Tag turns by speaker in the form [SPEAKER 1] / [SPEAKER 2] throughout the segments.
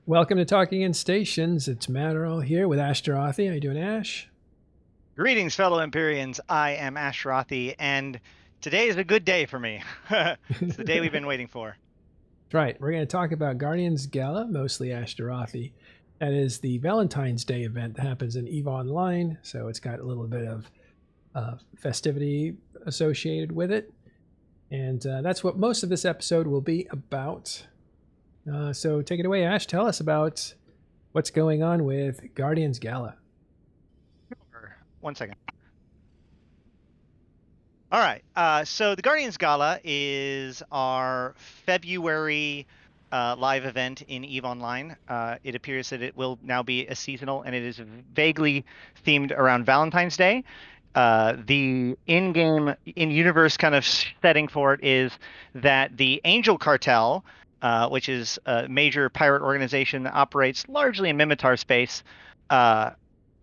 [SPEAKER 1] Welcome to Talking in Stations. It's Matt Earl here with Ash Dorothy. How you doing, Ash?
[SPEAKER 2] Greetings, fellow Empyreans. I am Ashrathi, and today is a good day for me. It's the day we've been waiting for.
[SPEAKER 1] That's right. We're going to talk about Guardians Gala, mostly Ash Dorothy. That is the Valentine's Day event that happens in EVE Online, so it's got a little bit of festivity associated with it. And that's what most of this episode will be about. So take it away, Ash. Tell us about what's going on with Guardians Gala.
[SPEAKER 2] One second. All right. So the Guardians Gala is our February live event in EVE Online. It appears that it will now be a seasonal, and it is vaguely themed around Valentine's Day. The in-game, in-universe kind of setting for it is that the Angel Cartel, which is a major pirate organization that operates largely in Mimitar space, uh,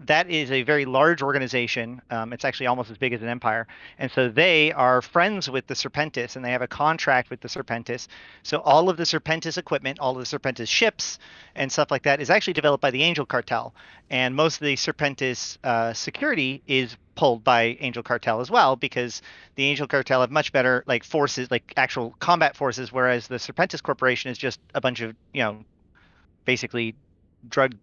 [SPEAKER 2] that is a very large organization. It's actually almost as big as an empire. And so they are friends with the Serpentis, and they have a contract with the Serpentis. So all of the Serpentis equipment, all of the Serpentis ships and stuff like that is actually developed by the Angel Cartel. And most of the Serpentis security is pulled by Angel Cartel as well, because the Angel Cartel have much better like forces, like actual combat forces, whereas the Serpentis Corporation is just a bunch of, basically drug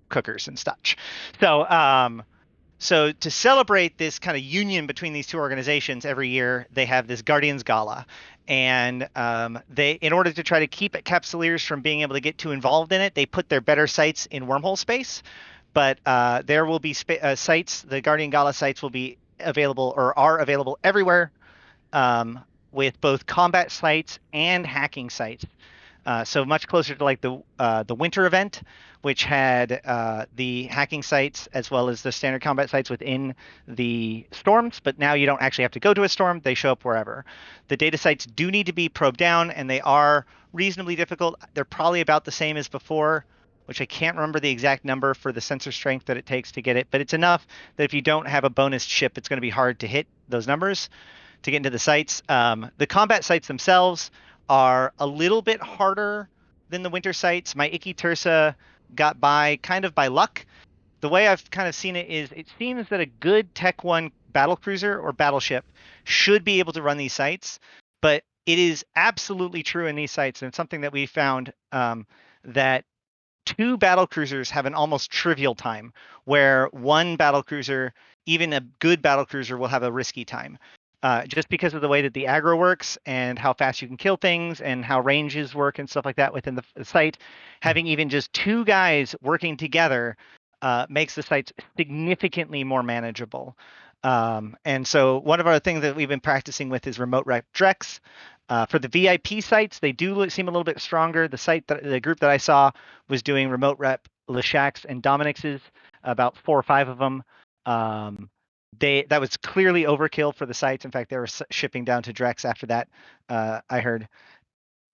[SPEAKER 2] cookers and such. So to celebrate this kind of union between these two organizations, every year they have this Guardians Gala, and in order to try to keep Capsuleers from being able to get too involved in it, they put their better sites in wormhole space. But there will be sites. The Guardian Gala sites will be available or are available everywhere, with both combat sites and hacking sites. So much closer to like the winter event, which had the hacking sites as well as the standard combat sites within the storms. But now you don't actually have to go to a storm; they show up wherever. The data sites do need to be probed down, and they are reasonably difficult. They're probably about the same as before, which I can't remember the exact number for the sensor strength that it takes to get it, but it's enough that if you don't have a bonus ship, it's going to be hard to hit those numbers to get into the sites. The combat sites themselves are a little bit harder than the winter sites. My Icky Tursa got by kind of by luck. The way I've kind of seen it is it seems that a good Tech 1 battle cruiser or battleship should be able to run these sites, but it is absolutely true in these sites, and it's something that we found, that two battle cruisers have an almost trivial time, where one battle cruiser, even a good battle cruiser, will have a risky time. Just because of the way that the aggro works and how fast you can kill things and how ranges work and stuff like that within the site, having even just two guys working together makes the sites significantly more manageable. And so one of our things that we've been practicing with is remote rep Drex. For the VIP sites, they do seem a little bit stronger. The group that I saw was doing remote rep Leshak's and Dominic's, about 4 or 5 of them. That was clearly overkill for the sites. In fact, they were shipping down to Drex after that. I heard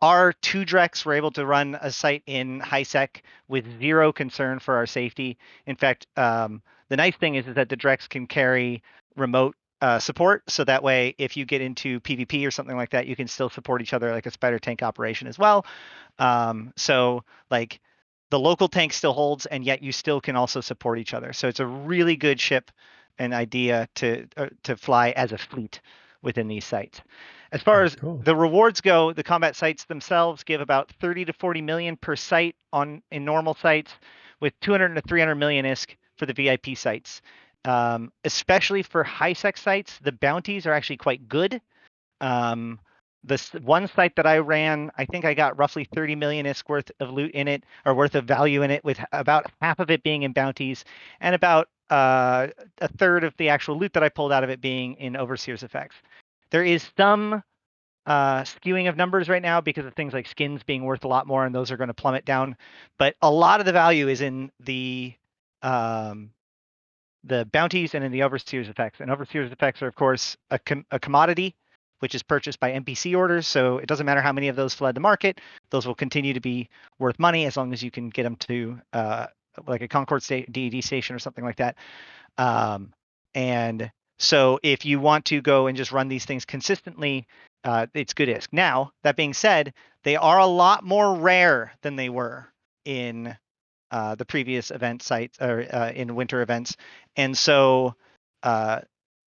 [SPEAKER 2] our 2 Drex were able to run a site in high sec with zero concern for our safety. In fact, the nice thing is that the Drex can carry remote support, so that way if you get into PvP or something like that, you can still support each other like a spider tank operation as well. So like the local tank still holds, and yet you still can also support each other. So it's a really good ship and idea to fly as a fleet within these sites. As far as
[SPEAKER 1] Cool.
[SPEAKER 2] the rewards go, the combat sites themselves give about 30 to 40 million per site in normal sites, with 200 to 300 million ISK for the VIP sites. Especially for high sec sites, the bounties are actually quite good. This one site that I ran, I think I got roughly 30 million ISK worth of loot in it, or worth of value in it, with about half of it being in bounties and about a third of the actual loot that I pulled out of it being in Overseer's effects. There is some skewing of numbers right now because of things like skins being worth a lot more, and those are going to plummet down. But a lot of the value is in the bounties and in the Overseer's effects. And Overseer's effects are, of course, a commodity, which is purchased by NPC orders. So it doesn't matter how many of those fled the market; those will continue to be worth money as long as you can get them to like a Concord DED station or something like that. And so if you want to go and just run these things consistently, it's good ISK. Now, that being said, they are a lot more rare than they were. in the previous event sites or in winter events, and so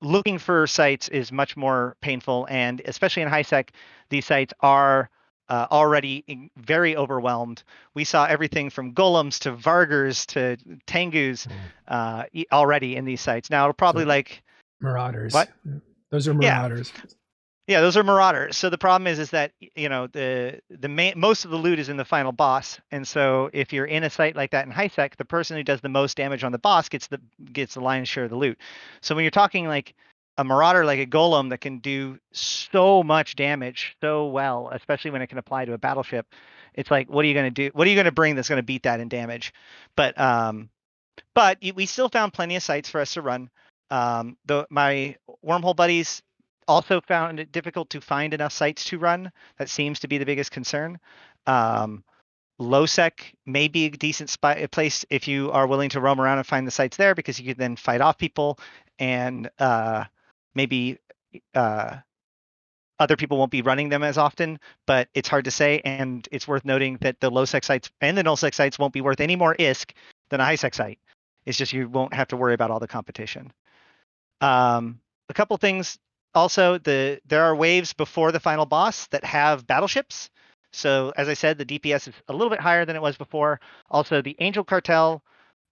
[SPEAKER 2] looking for sites is much more painful, and especially in high sec, these sites are already very overwhelmed. We saw everything from golems to vargers to tengus already in these sites. Now it'll probably
[SPEAKER 1] So
[SPEAKER 2] like
[SPEAKER 1] Marauders.
[SPEAKER 2] what?
[SPEAKER 1] Those are
[SPEAKER 2] Yeah,
[SPEAKER 1] Marauders.
[SPEAKER 2] yeah, those are marauders. So the problem is that the main most of the loot is in the final boss, and so if you're in a site like that in high sec, the person who does the most damage on the boss gets the lion's share of the loot. So when you're talking like a marauder like a golem that can do so much damage so well, especially when it can apply to a battleship, it's like what are you going to do? What are you going to bring that's going to beat that in damage? But we still found plenty of sites for us to run. My wormhole buddies also found it difficult to find enough sites to run. That seems to be the biggest concern. Low sec may be a decent place if you are willing to roam around and find the sites there, because you can then fight off people, and maybe other people won't be running them as often, but it's hard to say. And it's worth noting that the low sec sites and the null sec sites won't be worth any more ISK than a high sec site. It's just you won't have to worry about all the competition. A couple things also, there are waves before the final boss that have battleships. So as I said, the DPS is a little bit higher than it was before. Also, the Angel Cartel,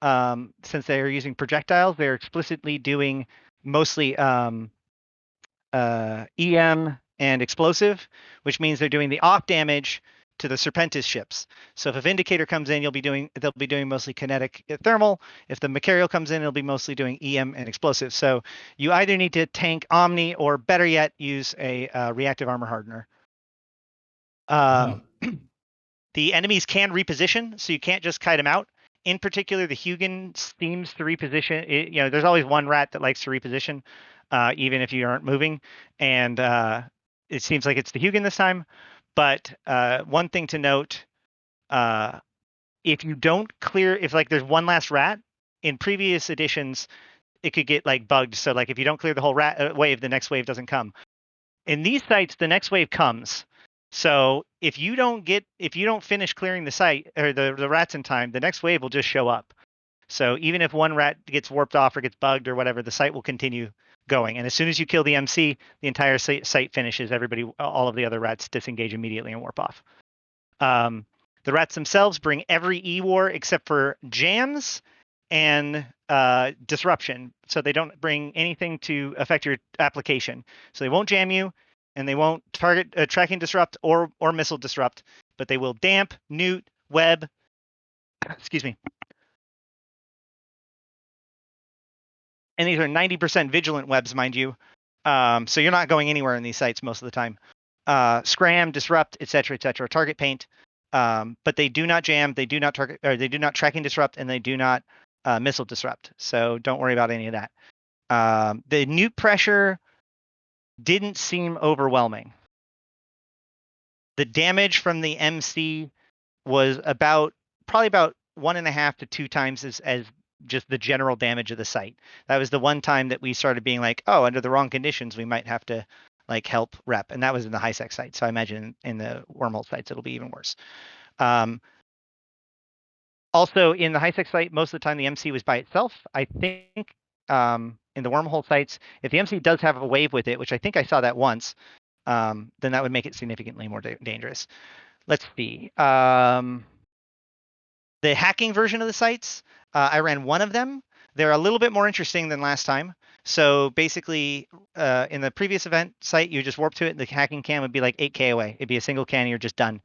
[SPEAKER 2] since they are using projectiles, they're explicitly doing mostly EM and explosive, which means they're doing the off damage to the Serpentis ships. So if a Vindicator comes in, they'll be doing mostly kinetic thermal. If the Macarial comes in, it'll be mostly doing EM and explosive. So you either need to tank Omni, or better yet, use a reactive armor hardener. The enemies can reposition, so you can't just kite them out. In particular, the Hugin seems to reposition. There's always one rat that likes to reposition, even if you aren't moving. And it seems like it's the Hugin this time. But one thing to note, if you don't clear, if like there's one last rat, in previous editions, it could get like bugged. So like if you don't clear the whole rat wave, the next wave doesn't come. In these sites, the next wave comes. So if you don't finish clearing the site or the rats in time, the next wave will just show up. So even if one rat gets warped off or gets bugged or whatever, the site will continue going. And as soon as you kill the MC, the entire site finishes. All of the other rats disengage immediately and warp off. The rats themselves bring every E-war except for jams and disruption. So they don't bring anything to affect your application. So they won't jam you, and they won't target tracking disrupt or missile disrupt, but they will damp, newt, web. Excuse me. And these are 90% vigilant webs, mind you. So you're not going anywhere in these sites most of the time. Scram, disrupt, etc., etc. Target paint. But they do not jam, they do not target, or they do not tracking disrupt, and they do not missile disrupt. So don't worry about any of that. The newt pressure didn't seem overwhelming. The damage from the MC was probably about 1.5 to 2 times as just the general damage of the site. That was the one time that we started being like, oh, under the wrong conditions, we might have to like help rep. And that was in the high sec site. So I imagine in the wormhole sites, it'll be even worse. Also in the high sec site, most of the time the MC was by itself. I think in the wormhole sites, if the MC does have a wave with it, which I think I saw that once, then that would make it significantly more dangerous. Let's see. The hacking version of the sites, I ran one of them. They're a little bit more interesting than last time. So basically, in the previous event site, you just warp to it, and the hacking can would be like 8K away. It'd be a single can, and you're just done.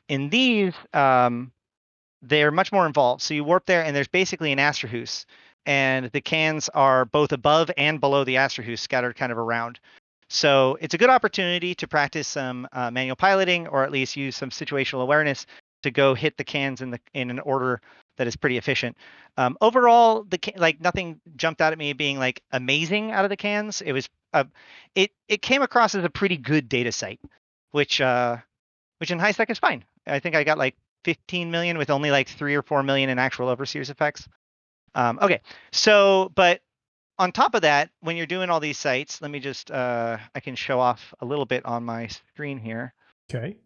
[SPEAKER 2] In these, they're much more involved. So you warp there, and there's basically an Asterhus, and the cans are both above and below the Asterhus, scattered kind of around. So it's a good opportunity to practice some manual piloting, or at least use some situational awareness to go hit the cans in an order that is pretty efficient. Overall, nothing jumped out at me being like amazing out of the cans. It was it came across as a pretty good data site, which in high sec is fine. I think I got like 15 million with only like 3 or 4 million in actual overseers effects. Okay, so but on top of that, when you're doing all these sites, let me just I can show off a little bit on my screen here.
[SPEAKER 1] Okay.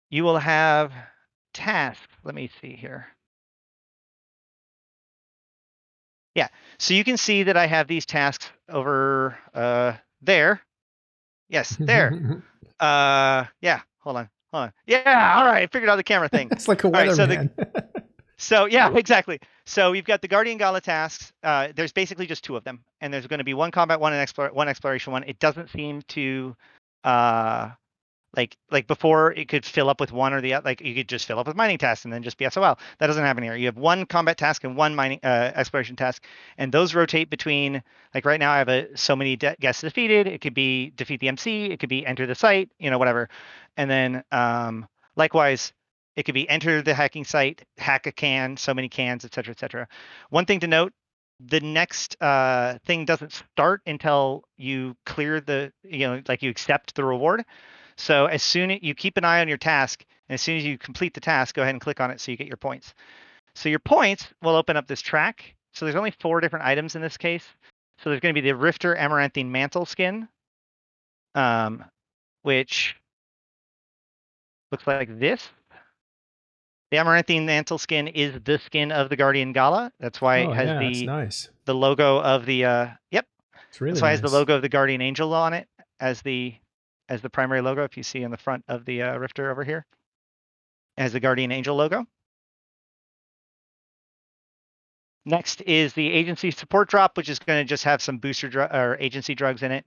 [SPEAKER 2] You will have tasks, let me see here. Yeah, so you can see that I have these tasks over there. Yes, there. Yeah, hold on. Yeah, all right, I figured out the camera thing.
[SPEAKER 1] It's like a
[SPEAKER 2] All right,
[SPEAKER 1] weatherman.
[SPEAKER 2] so yeah, exactly. So we've got the Guardian Gala tasks. There's basically just 2 of them, and there's going to be one combat one and one exploration one. It doesn't seem to uh like before it could fill up with one or the other. Like you could just fill up with mining tasks and then just be SOL. That doesn't happen here. You have one combat task and one mining exploration task, and those rotate between. Like right now, I have so many guests defeated. It could be defeat the MC. It could be enter the site. Whatever. And then likewise, it could be enter the hacking site, hack a can, so many cans, etc., etc. One thing to note: the next thing doesn't start until you clear like you accept the reward. So as soon as you keep an eye on your task, and as soon as you complete the task, go ahead and click on it so you get your points. So your points will open up this track. So there's only 4 different items in this case. So there's going to be the Rifter Amaranthine Mantle skin, which looks like this. The Amaranthine Mantle skin is the skin of the Guardian Gala. That's why it has
[SPEAKER 1] It's nice.
[SPEAKER 2] the logo of the yep.
[SPEAKER 1] It's really
[SPEAKER 2] That's why it has the
[SPEAKER 1] nice.
[SPEAKER 2] logo of the Guardian Angel on it as the primary logo. If you see on the front of the Rifter over here, it has the Guardian Angel logo. Next is the agency support drop, which is going to just have some booster or agency drugs in it.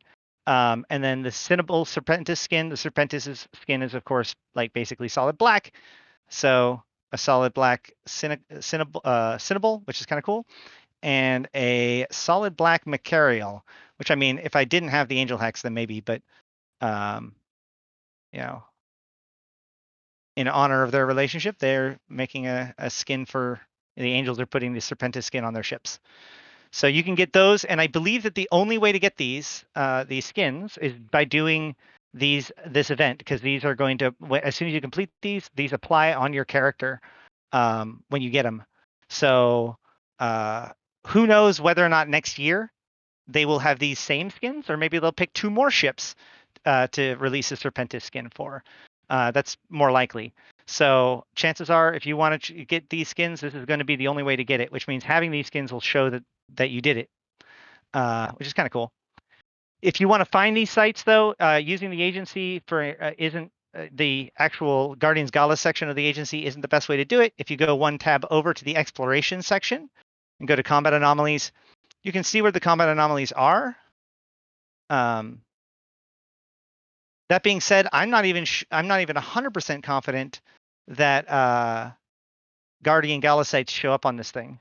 [SPEAKER 2] And then the Cinnable Serpentis skin. The Serpentis skin is, of course, like basically solid black. So a solid black Cinnable, which is kind of cool. And a solid black Macarial, which, I mean, if I didn't have the Angel Hex, then maybe, but, in honor of their relationship, they're making a skin for the Angels are putting the Serpentis skin on their ships. So you can get those, and I believe that the only way to get these skins is by doing this event, because these are going to, as soon as you complete these apply on your character when you get them. So who knows whether or not next year they will have these same skins, or maybe they'll pick 2 more ships to release a Serpentis skin for. That's more likely. So chances are, if you want to get these skins, this is going to be the only way to get it, which means having these skins will show that you did it, which is kind of cool. If you want to find these sites, though, using the agency for isn't the actual Guardians Gala section of the agency isn't the best way to do it. If you go 1 tab over to the exploration section and go to combat anomalies, you can see where the combat anomalies are. That being said, I'm not even 100% confident that Guardian Gala sites show up on this thing,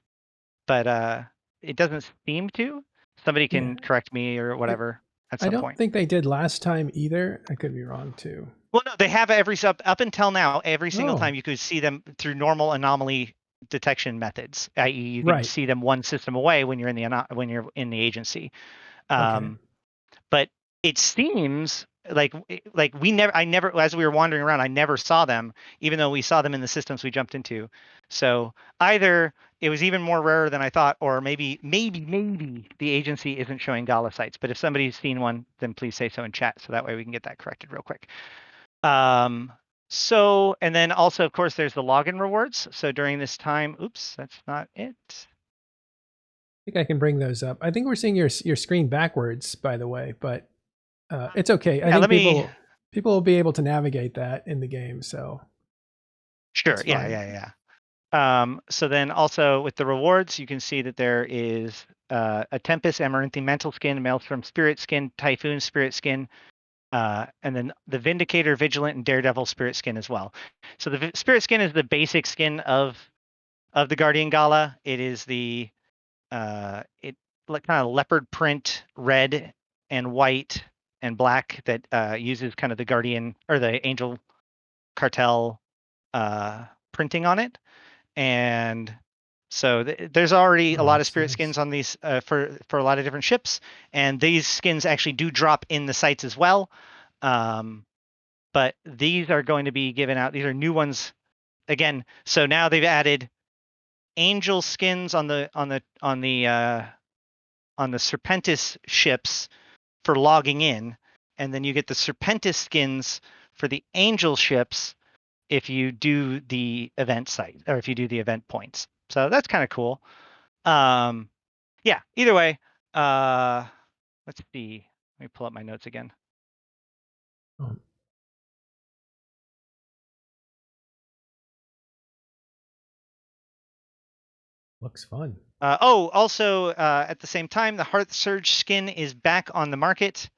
[SPEAKER 2] but it doesn't seem to. Somebody can correct me or whatever at some
[SPEAKER 1] I don't
[SPEAKER 2] point.
[SPEAKER 1] think they did last time either. I could be wrong too.
[SPEAKER 2] Well, no, they have up until now. Every single time you could see them through normal anomaly detection methods, i.e., you can see them one system away when you're in the agency. But it seems like I never, as we were wandering around, I never saw them, even though we saw them in the systems we jumped into. So either it was even more rarer than I thought, or maybe the agency isn't showing Gala sites. But if somebody's seen one, then please say so in chat, so that way we can get that corrected real quick. So, and then also, of course, there's the login rewards. So during this time, oops, that's not it.
[SPEAKER 1] I think I can bring those up. I think we're seeing your screen backwards, by the way, but it's okay. I think people will be able to navigate that in the game. So
[SPEAKER 2] sure, yeah. So then also with the rewards, you can see that there is a Tempest Amaranthine Mantle skin, Maelstrom Spirit skin, Typhoon Spirit skin, and then the Vindicator, Vigilant, and Daredevil Spirit skin as well. So the Spirit skin is the basic skin of the Guardian Gala. It is the kind of leopard print, red and white and black that uses kind of the Guardian or the Angel Cartel printing on it. And so there's already a lot of spirit skins on these for a lot of different ships, and these skins actually do drop in the sites as well. But these are going to be given out. These are new ones again. So now they've added angel skins on the Serpentis ships for logging in, and then you get the Serpentis skins for the angel ships if you do the event site or if you do the event points. So that's kind of cool. Yeah, either way, let's see. Let me pull up my notes again.
[SPEAKER 1] Oh, looks fun.
[SPEAKER 2] Also, at the same time, the Hearth Surge skin is back on the market,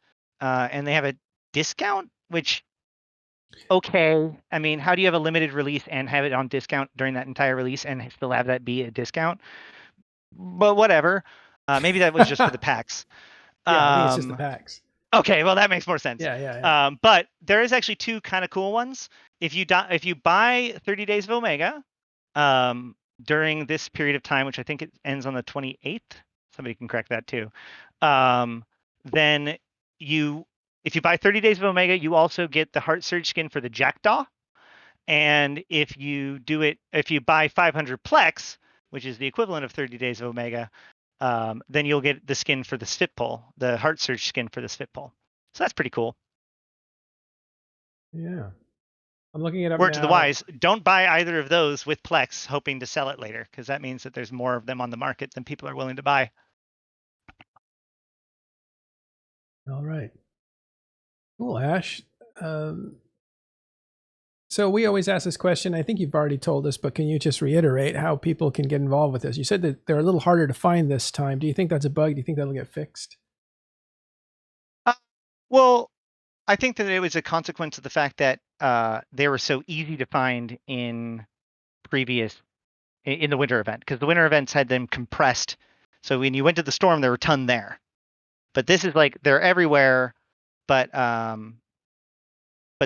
[SPEAKER 2] and they have a discount, which, okay. I mean, how do you have a limited release and have it on discount during that entire release and still have that be a discount? But whatever. Maybe that was just for the packs.
[SPEAKER 1] Yeah, I think it's just the packs.
[SPEAKER 2] Okay, well that makes more sense.
[SPEAKER 1] Yeah.
[SPEAKER 2] But there is actually two kind of cool ones. If you buy 30 Days of Omega, during this period of time, which I think it ends on the 28th, somebody can correct that too. Then if you buy 30 Days of Omega, you also get the Heart Surge skin for the Jackdaw. And if you buy 500 Plex, which is the equivalent of 30 Days of Omega, then you'll get the skin for the Spitpole, the Heart Surge skin for the Spitpole. So that's pretty cool.
[SPEAKER 1] Yeah. I'm looking it up
[SPEAKER 2] Word
[SPEAKER 1] now.
[SPEAKER 2] to the wise, don't buy either of those with Plex hoping to sell it later, because that means that there's more of them on the market than people are willing to buy.
[SPEAKER 1] All right. Cool, Ash. So we always ask this question. I think you've already told us, but can you just reiterate how people can get involved with this? You said that they're a little harder to find this time. Do you think that's a bug? Do you think that'll get fixed?
[SPEAKER 2] Well, I think that it was a consequence of the fact that they were so easy to find in the winter event, because the winter events had them compressed. So when you went to the storm, there were a ton there. But this is like they're everywhere, but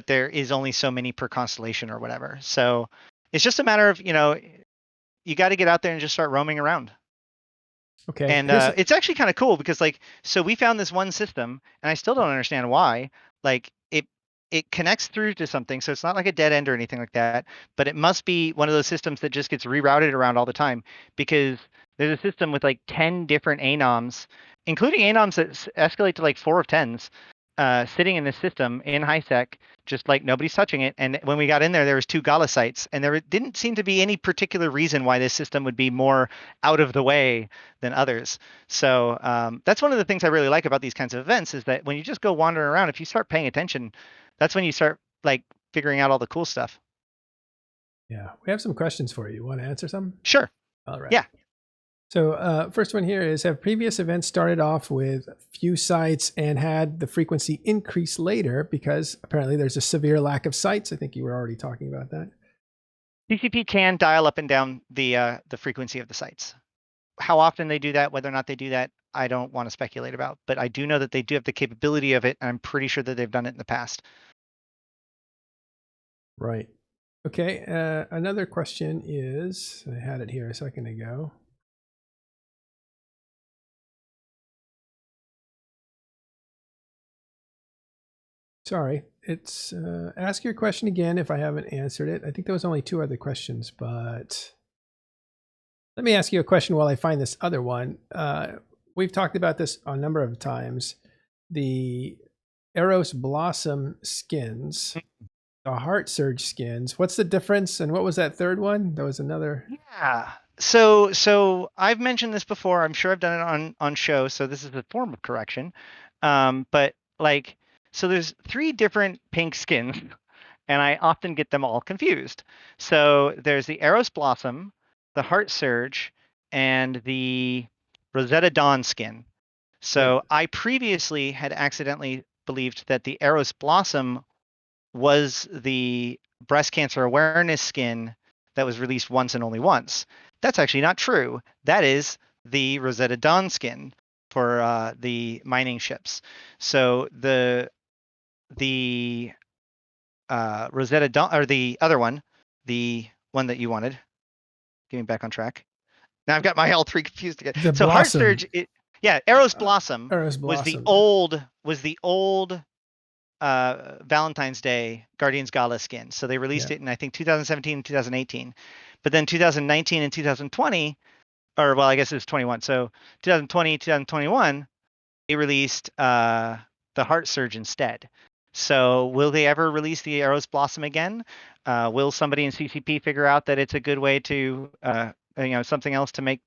[SPEAKER 2] there is only so many per constellation or whatever. So it's just a matter of, you got to get out there and just start roaming around.
[SPEAKER 1] Okay.
[SPEAKER 2] And it's actually kind of cool because so we found this one system and I still don't understand why. Like it connects through to something. So it's not like a dead end or anything like that, but it must be one of those systems that just gets rerouted around all the time, because there's a system with like 10 different anoms, including anoms that escalate to like 4 of 10s, sitting in this system in high sec, just like nobody's touching it. And when we got in there was 2 Gala sites, and there didn't seem to be any particular reason why this system would be more out of the way than others. So that's one of the things I really like about these kinds of events, is that when you just go wandering around, if you start paying attention, that's when you start like figuring out all the cool stuff.
[SPEAKER 1] Yeah, we have some questions for you. You want to answer some?
[SPEAKER 2] Sure.
[SPEAKER 1] All right.
[SPEAKER 2] Yeah.
[SPEAKER 1] So first one here is, have previous events started off with few sites and had the frequency increase later because apparently there's a severe lack of sites? I think you were already talking about that.
[SPEAKER 2] TCP can dial up and down the frequency of the sites. How often they do that, whether or not they do that, I don't want to speculate about, but I do know that they do have the capability of it, and I'm pretty sure that they've done it in the past.
[SPEAKER 1] Right. Okay. Another question is, I had it here a second ago. Sorry, it's ask your question again if I haven't answered it. I think there was only 2 other questions, but let me ask you a question while I find this other one. We've talked about this a number of times. The Eros Blossom skins, the Heart Surge skins. What's the difference? And what was that third one? There was another.
[SPEAKER 2] Yeah. So I've mentioned this before. I'm sure I've done it on show. So this is a form of correction. But so there's 3 different pink skins, and I often get them all confused. So there's the Eros Blossom, the Heart Surge, and the Rosetta Dawn skin. So
[SPEAKER 1] Right.
[SPEAKER 2] I previously had accidentally believed that the Eros Blossom was the breast cancer awareness skin that was released once and only once. That's actually not true. That is the Rosetta Dawn skin for the mining ships. So the Rosetta Dawn, or the other one, the one that you wanted, getting back on track. Now I've got my all 3 confused again.
[SPEAKER 1] The
[SPEAKER 2] So Heart
[SPEAKER 1] Blossom.
[SPEAKER 2] Surge, Eros Blossom
[SPEAKER 1] Eros
[SPEAKER 2] was the
[SPEAKER 1] Blossom.
[SPEAKER 2] old Valentine's Day Guardians Gala skin. So they released it in, I think, 2017 and 2018. But then 2019 and 2020, or well, I guess it's 21. So 2020, 2021, they released the Heart Surge instead. So will they ever release the Arrows Blossom again? Will somebody in CCP figure out that it's a good way to something else to make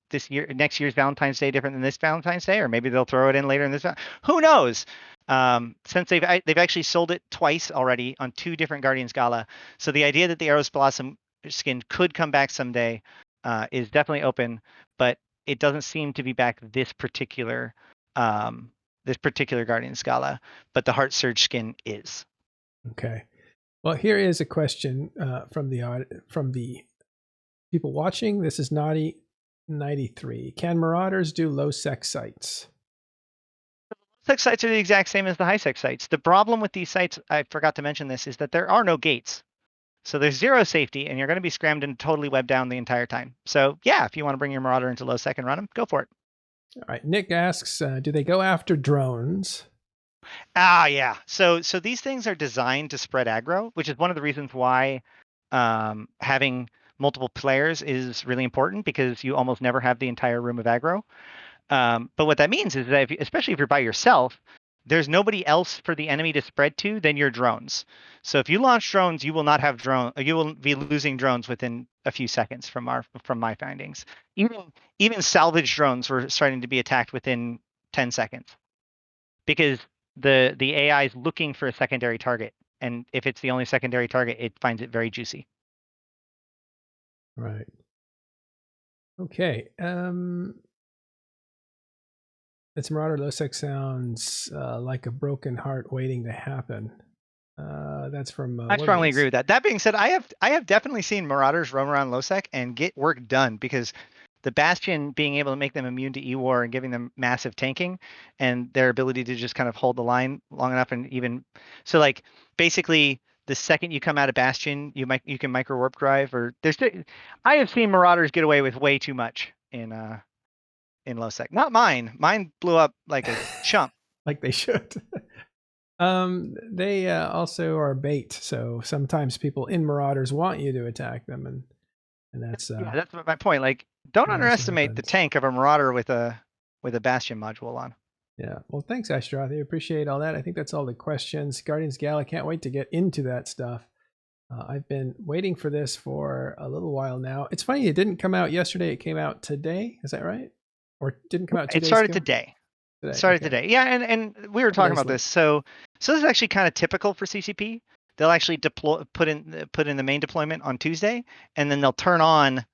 [SPEAKER 2] next year's Valentine's Day different than this Valentine's Day, or maybe they'll throw it in later in this. Who knows? Since they've actually sold it twice already on 2 different Guardians Gala, so the idea that the Arrows Blossom skin could come back someday is definitely open, but it doesn't seem to be back this particular Guardians Gala, but the Heart Surge skin is.
[SPEAKER 1] Okay. Well, here is a question from the people watching. This is Naughty 93. Can Marauders do low sec sites?
[SPEAKER 2] Sec sites are the exact same as the high sec sites. The problem with these sites, I forgot to mention this, is that there are no gates. So there's 0 safety, and you're going to be scrammed and totally webbed down the entire time. So yeah, if you want to bring your Marauder into low sec and run them, go for it.
[SPEAKER 1] All right. Nick asks, do they go after drones?
[SPEAKER 2] Yeah. So these things are designed to spread aggro, which is one of the reasons why having multiple players is really important, because you almost never have the entire room of aggro. But what that means is that especially if you're by yourself, there's nobody else for the enemy to spread to than your drones. So if you launch drones, you will not have you will be losing drones within a few seconds from my findings. Even salvage drones were starting to be attacked within 10 seconds, because the AI is looking for a secondary target, and if it's the only secondary target, it finds it very juicy.
[SPEAKER 1] Right. Okay. It's Marauder low sec sounds like a broken heart waiting to happen. That's from.
[SPEAKER 2] I strongly agree with that. That being said, I have definitely seen Marauders roam around low sec and get work done, because the Bastion being able to make them immune to E-war and giving them massive tanking, and their ability to just kind of hold the line long enough, and even so, like, basically the second you come out of Bastion, you can micro warp drive, or I have seen Marauders get away with way too much in low sec. Not mine. Mine blew up like a chump.
[SPEAKER 1] Like they should. They also are bait, so sometimes people in Marauders want you to attack them, and that's
[SPEAKER 2] Yeah, that's my point. Like, don't underestimate the
[SPEAKER 1] happens.
[SPEAKER 2] tank of a Marauder with a Bastion module on.
[SPEAKER 1] Yeah. Well, thanks, Astroth. I appreciate all that. I think that's all the questions. Guardians Gala, can't wait to get into that stuff. I've been waiting for this for a little while now. It's funny, it didn't come out yesterday. It came out today. Is that right? Or didn't come out 2 days ago?
[SPEAKER 2] It started today. It started today. Yeah, and we were talking about this. So this is actually kind of typical for CCP. They'll actually put in the main deployment on Tuesday, and then they'll turn on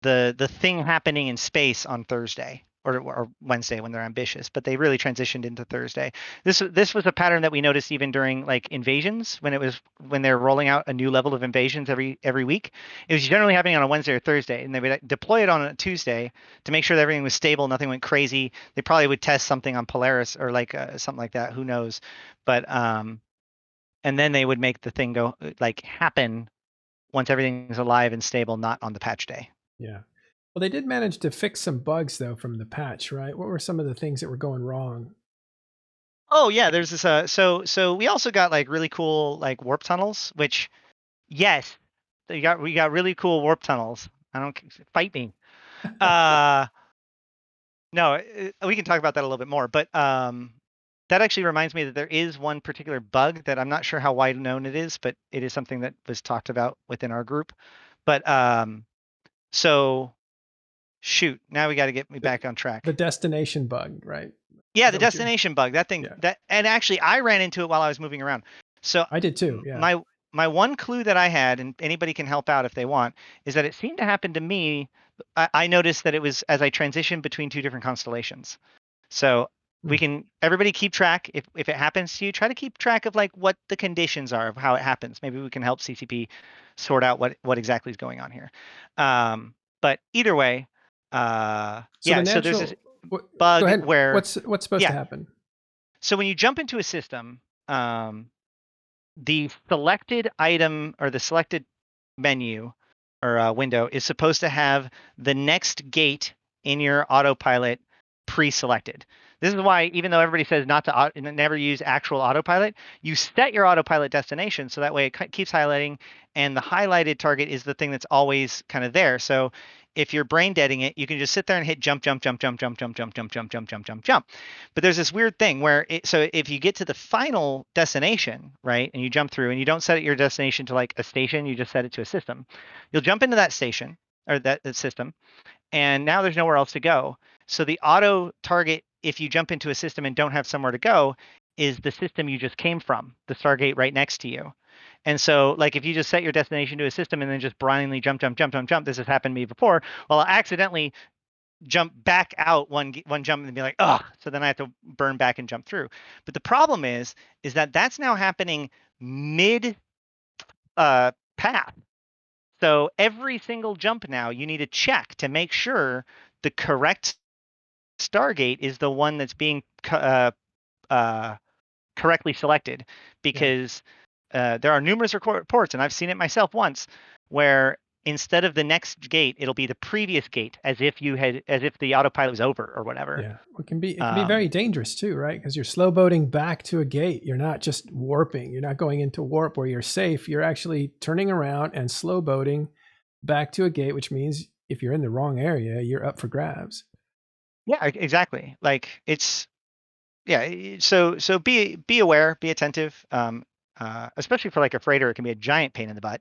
[SPEAKER 2] the thing happening in space on Thursday or Wednesday when they're ambitious. But they really transitioned into Thursday. This was a pattern that we noticed even during like invasions, when they're rolling out a new level of invasions every week. It was generally happening on a Wednesday or Thursday, and they would deploy it on a Tuesday to make sure that everything was stable, nothing went crazy. They probably would test something on Polaris or like something like that. Who knows? But and then they would make the thing go like happen once everything's alive and stable, not on the patch day.
[SPEAKER 1] Yeah. Well, they did manage to fix some bugs though from the patch, right? What were some of the things that were going wrong?
[SPEAKER 2] Oh yeah, there's this. So we also got like really cool like warp tunnels, which yes, we got really cool warp tunnels. I don't fight me. No, we can talk about that a little bit more, but that actually reminds me that there is one particular bug that I'm not sure how wide known it is, but it is something that was talked about within our group. But so shoot, now we got to get me back on track.
[SPEAKER 1] The destination bug, right?
[SPEAKER 2] Yeah, the destination bug. That thing and actually I ran into it while I was moving around. So
[SPEAKER 1] I did too. Yeah.
[SPEAKER 2] My one clue that I had, and anybody can help out if they want, is that it seemed to happen to me. I noticed that it was as I transitioned between 2 different constellations. So everybody keep track. If it happens to you, try to keep track of like what the conditions are of how it happens. Maybe we can help CCP sort out what exactly is going on here. But either way, so there's this bug where
[SPEAKER 1] what's supposed to happen?
[SPEAKER 2] So when you jump into a system, the selected item or the selected menu or window is supposed to have the next gate in your autopilot pre-selected. This is why, even though everybody says not to never use actual autopilot, you set your autopilot destination so that way it keeps highlighting, and the highlighted target is the thing that's always kind of there. So if you're brain deading it, you can just sit there and hit jump, jump, jump, jump, jump, jump, jump, jump, jump, jump, jump, jump, jump. But there's this weird thing where so if you get to the final destination, right, and you jump through and you don't set it your destination to like a station, you just set it to a system, you'll jump into that station or that system, and now there's nowhere else to go. So the auto target, if you jump into a system and don't have somewhere to go, is the system you just came from, the Stargate right next to you. And so, like, if you just set your destination to a system and then just blindly jump, jump, jump, jump, jump, this has happened to me before. Well, I'll accidentally jump back out one jump and be like, oh, so then I have to burn back and jump through. But the problem is that that's now happening mid path. So every single jump now, you need to check to make sure the correct Stargate is the one that's being correctly selected, because there are numerous reports, and I've seen it myself once, where instead of the next gate, it'll be the previous gate, as if the autopilot was over or whatever.
[SPEAKER 1] Yeah, it can be very dangerous too, right? Because you're slow boating back to a gate. You're not just warping. You're not going into warp where you're safe. You're actually turning around and slow boating back to a gate, which means if you're in the wrong area, you're up for grabs.
[SPEAKER 2] Yeah, exactly. Like it's so be aware, be attentive. Especially for like a freighter, it can be a giant pain in the butt.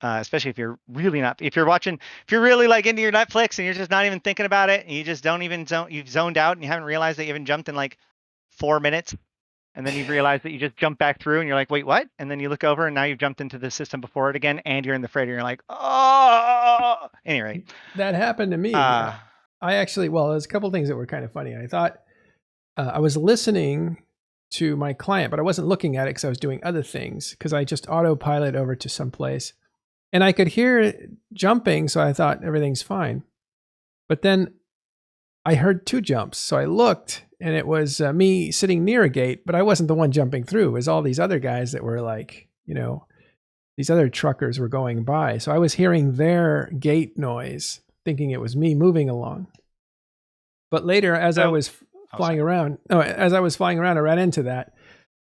[SPEAKER 2] Especially if you're really like into your Netflix and you're just not even thinking about it, and you just you've zoned out and you haven't realized that you haven't jumped in like 4 minutes, and then you've realized that you just jumped back through and you're like, wait, what? And then you look over and now you've jumped into the system before it again, and you're in the freighter and you're like, oh. Anyway,
[SPEAKER 1] that happened to me. I actually, there's a couple of things that were kind of funny. I thought I was listening to my client, but I wasn't looking at it because I was doing other things, because I just autopilot over to someplace and I could hear it jumping. So I thought everything's fine. But then I heard 2 jumps. So I looked and it was me sitting near a gate, but I wasn't the one jumping through. It was all these other guys that were like, these other truckers were going by. So I was hearing their gate noise, thinking it was me moving along. But later, as I was flying around, I ran into that.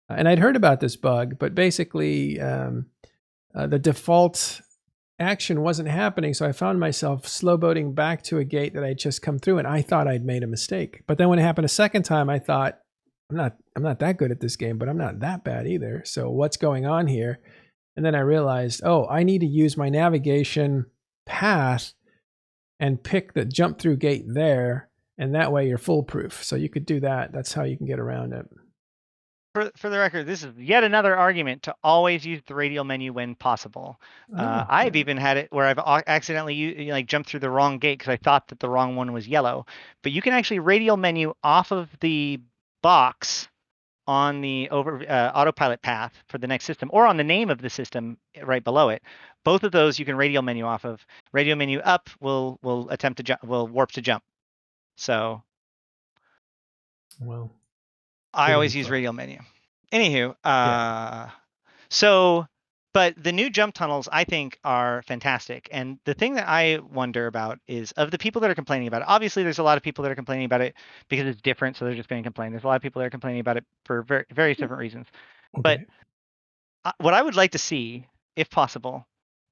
[SPEAKER 1] And I'd heard about this bug, but basically the default action wasn't happening. So I found myself slow boating back to a gate that I'd just come through, and I thought I'd made a mistake. But then when it happened a second time, I thought, I'm not that good at this game, but I'm not that bad either. So what's going on here? And then I realized, I need to use my navigation path and pick the jump through gate there. And that way you're foolproof. So you could do that. That's how you can get around it.
[SPEAKER 2] For the record, this is yet another argument to always use the radial menu when possible. I've even had it where I've accidentally jumped through the wrong gate because I thought that the wrong one was yellow. But you can actually radial menu off of the box on the autopilot path for the next system, or on the name of the system right below it. Both of those you can radial menu off of. Radial menu up will warp to jump. So, I always use radial menu. Anywho, but the new jump tunnels I think are fantastic. And the thing that I wonder about is, of the people that are complaining about it, obviously there's a lot of people that are complaining about it because it's different, so they're just going to complain. There's a lot of people that are complaining about it for various different reasons. Okay. But what I would like to see, if possible,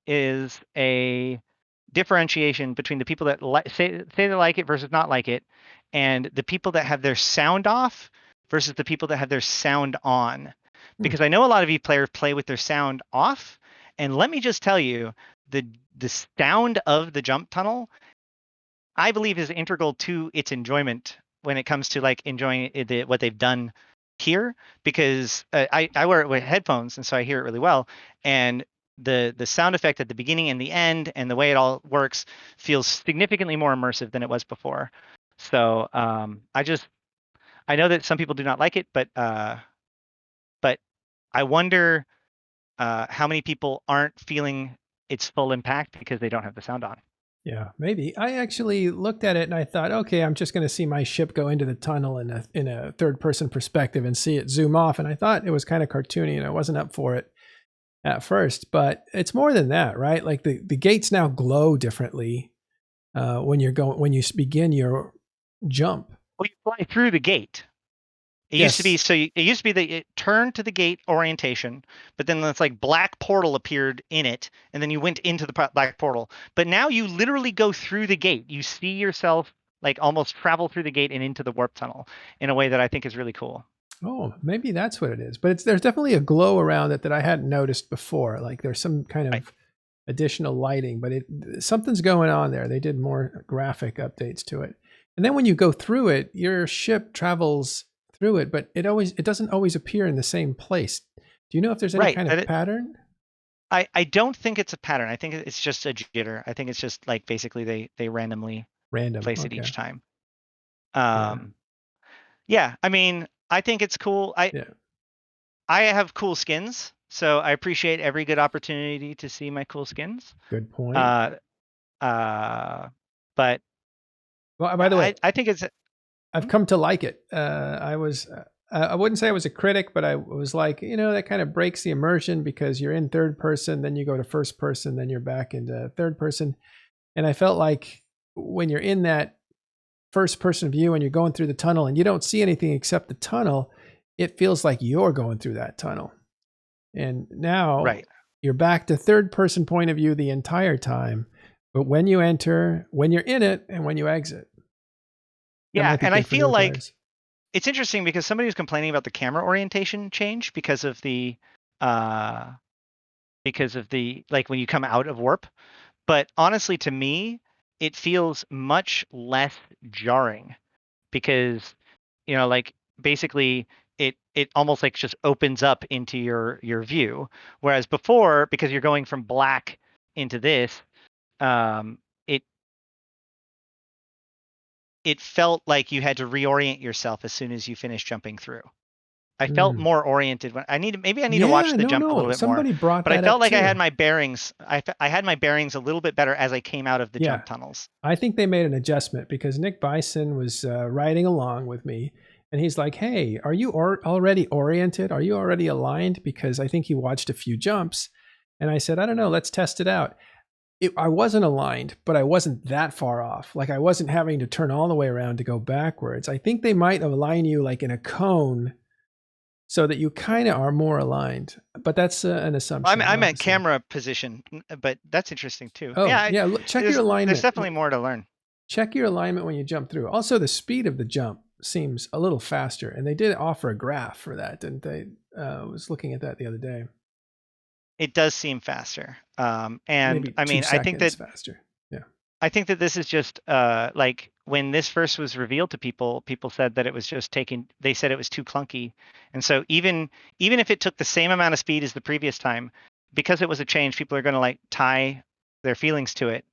[SPEAKER 2] is a differentiation between the people that say they like it versus not like it, and the people that have their sound off versus the people that have their sound on. Because I know a lot of you players play with their sound off, and let me just tell you, the sound of the jump tunnel, I believe, is integral to its enjoyment when it comes to like enjoying what they've done here. Because I wear it with headphones, and so I hear it really well, and the sound effect at the beginning and the end and the way it all works feels significantly more immersive than it was before. So I know that some people do not like it, but I wonder how many people aren't feeling its full impact because they don't have the sound on.
[SPEAKER 1] Yeah, maybe. I actually looked at it and I thought, okay, I'm just going to see my ship go into the tunnel in a third-person perspective and see it zoom off. And I thought it was kind of cartoony, and I wasn't up for it at first. But it's more than that, right? Like the gates now glow differently when you begin your jump.
[SPEAKER 2] Well, you fly through the gate. It used to be
[SPEAKER 1] Yes.
[SPEAKER 2] so. It used to be that it turned to the gate orientation, but then this like black portal appeared in it, and then you went into the black portal. But now you literally go through the gate. You see yourself like almost travel through the gate and into the warp tunnel in a way that I think is really cool.
[SPEAKER 1] Oh, maybe that's what it is. But there's definitely a glow around it that I hadn't noticed before. Like there's some kind
[SPEAKER 2] Right.
[SPEAKER 1] of additional lighting, but something's going on there. They did more graphic updates to it. And then when you go through it, your ship travels through it, but it doesn't always appear in the same place. Do you know if there's any
[SPEAKER 2] Right.
[SPEAKER 1] kind of pattern?
[SPEAKER 2] I don't think it's a pattern. I think it's just a jitter. I think it's just like basically they randomly
[SPEAKER 1] Random.
[SPEAKER 2] place it
[SPEAKER 1] Okay.
[SPEAKER 2] each time.
[SPEAKER 1] Yeah.
[SPEAKER 2] Yeah. I mean, I think it's cool.
[SPEAKER 1] Yeah.
[SPEAKER 2] I have cool skins, so I appreciate every good opportunity to see my cool skins.
[SPEAKER 1] Good point.
[SPEAKER 2] Uh, but
[SPEAKER 1] Well, by the way,
[SPEAKER 2] I think it's
[SPEAKER 1] I've come to like it. I wouldn't say I was a critic, but I was like, that kind of breaks the immersion because you're in third person, then you go to first person, then you're back into third person. And I felt like when you're in that first person view and you're going through the tunnel and you don't see anything except the tunnel, it feels like you're going through that tunnel. And now
[SPEAKER 2] right.
[SPEAKER 1] you're back to third person point of view the entire time. But when you enter, when you're in it, and when you exit, that
[SPEAKER 2] Yeah,
[SPEAKER 1] might be
[SPEAKER 2] and I
[SPEAKER 1] good for
[SPEAKER 2] feel
[SPEAKER 1] newer
[SPEAKER 2] like
[SPEAKER 1] players.
[SPEAKER 2] it's interesting because somebody was complaining about the camera orientation change uh because of the like when you come out of warp. But honestly, to me, it feels much less jarring because like basically it almost like just opens up into your view, whereas before, because you're going from black into this, um it it felt like you had to reorient yourself as soon as you finished jumping through. I felt
[SPEAKER 1] Mm.
[SPEAKER 2] more oriented when maybe I need to watch
[SPEAKER 1] Yeah,
[SPEAKER 2] the jump a little
[SPEAKER 1] no.
[SPEAKER 2] bit more,
[SPEAKER 1] Somebody brought
[SPEAKER 2] but I
[SPEAKER 1] that
[SPEAKER 2] felt
[SPEAKER 1] up
[SPEAKER 2] like I had
[SPEAKER 1] too.
[SPEAKER 2] my bearings. I had my bearings a little bit better as I came out of the
[SPEAKER 1] Yeah,
[SPEAKER 2] jump tunnels.
[SPEAKER 1] I think they made an adjustment because Nick Bison was riding along with me, and he's like, "Hey, are you already oriented? Are you already aligned?" Because I think he watched a few jumps, and I said, "I don't know. Let's test it out." I wasn't aligned, but I wasn't that far off. Like I wasn't having to turn all the way around to go backwards. I think they might align you like in a cone so that you kind of are more aligned. But that's an assumption,
[SPEAKER 2] I'm at
[SPEAKER 1] obviously.
[SPEAKER 2] camera position, but that's interesting too.
[SPEAKER 1] Oh,
[SPEAKER 2] Yeah,
[SPEAKER 1] yeah. Look, check your
[SPEAKER 2] there's
[SPEAKER 1] alignment.
[SPEAKER 2] definitely more to learn.
[SPEAKER 1] Check your alignment when you jump through. Also, the speed of the jump seems a little faster, and they did offer a graph for that, didn't they? I was looking at that the other day.
[SPEAKER 2] It does seem faster. And
[SPEAKER 1] Maybe
[SPEAKER 2] I
[SPEAKER 1] two
[SPEAKER 2] mean,
[SPEAKER 1] seconds faster. Yeah.
[SPEAKER 2] I think that this is just like when this first was revealed to people, people said that it was just taking. They said it was too clunky, and so even if it took the same amount of speed as the previous time, because it was a change, people are going to like tie their feelings to it,